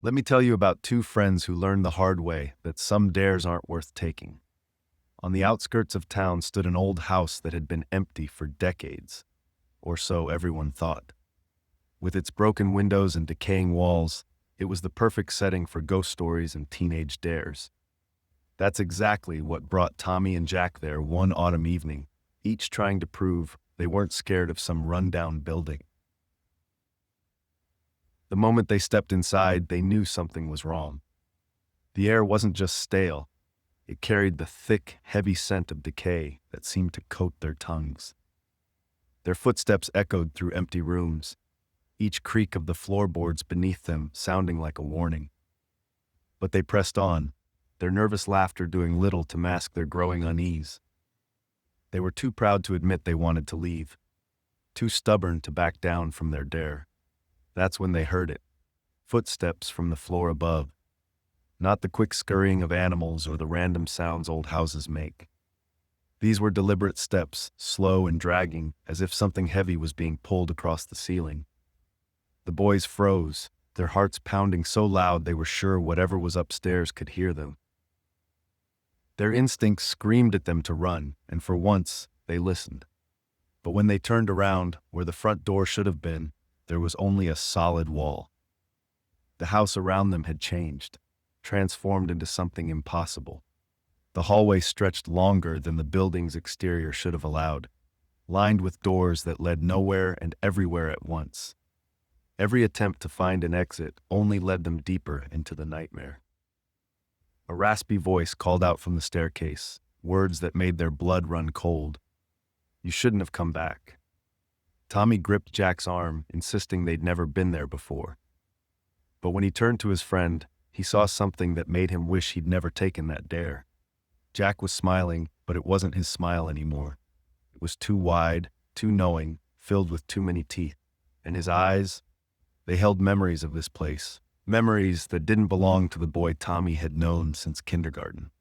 Let me tell you about two friends who learned the hard way that some dares aren't worth taking. On the outskirts of town stood an old house that had been empty for decades, or so everyone thought. With its broken windows and decaying walls, it was the perfect setting for ghost stories and teenage dares. That's exactly what brought Tommy and Jack there one autumn evening, each trying to prove they weren't scared of some rundown building. The moment they stepped inside, they knew something was wrong. The air wasn't just stale, it carried the thick, heavy scent of decay that seemed to coat their tongues. Their footsteps echoed through empty rooms, each creak of the floorboards beneath them sounding like a warning. But they pressed on, their nervous laughter doing little to mask their growing unease. They were too proud to admit they wanted to leave, too stubborn to back down from their dare. That's when they heard it. Footsteps from the floor above. Not the quick scurrying of animals or the random sounds old houses make. These were deliberate steps, slow and dragging, as if something heavy was being pulled across the ceiling. The boys froze, their hearts pounding so loud they were sure whatever was upstairs could hear them. Their instincts screamed at them to run, and for once, they listened. But when they turned around, where the front door should have been, there was only a solid wall. The house around them had changed, transformed into something impossible. The hallway stretched longer than the building's exterior should have allowed, lined with doors that led nowhere and everywhere at once. Every attempt to find an exit only led them deeper into the nightmare. A raspy voice called out from the staircase, words that made their blood run cold. "You shouldn't have come back." Tommy gripped Jack's arm, insisting they'd never been there before. But when he turned to his friend, he saw something that made him wish he'd never taken that dare. Jack was smiling, but it wasn't his smile anymore. It was too wide, too knowing, filled with too many teeth. And his eyes, they held memories of this place, memories that didn't belong to the boy Tommy had known since kindergarten.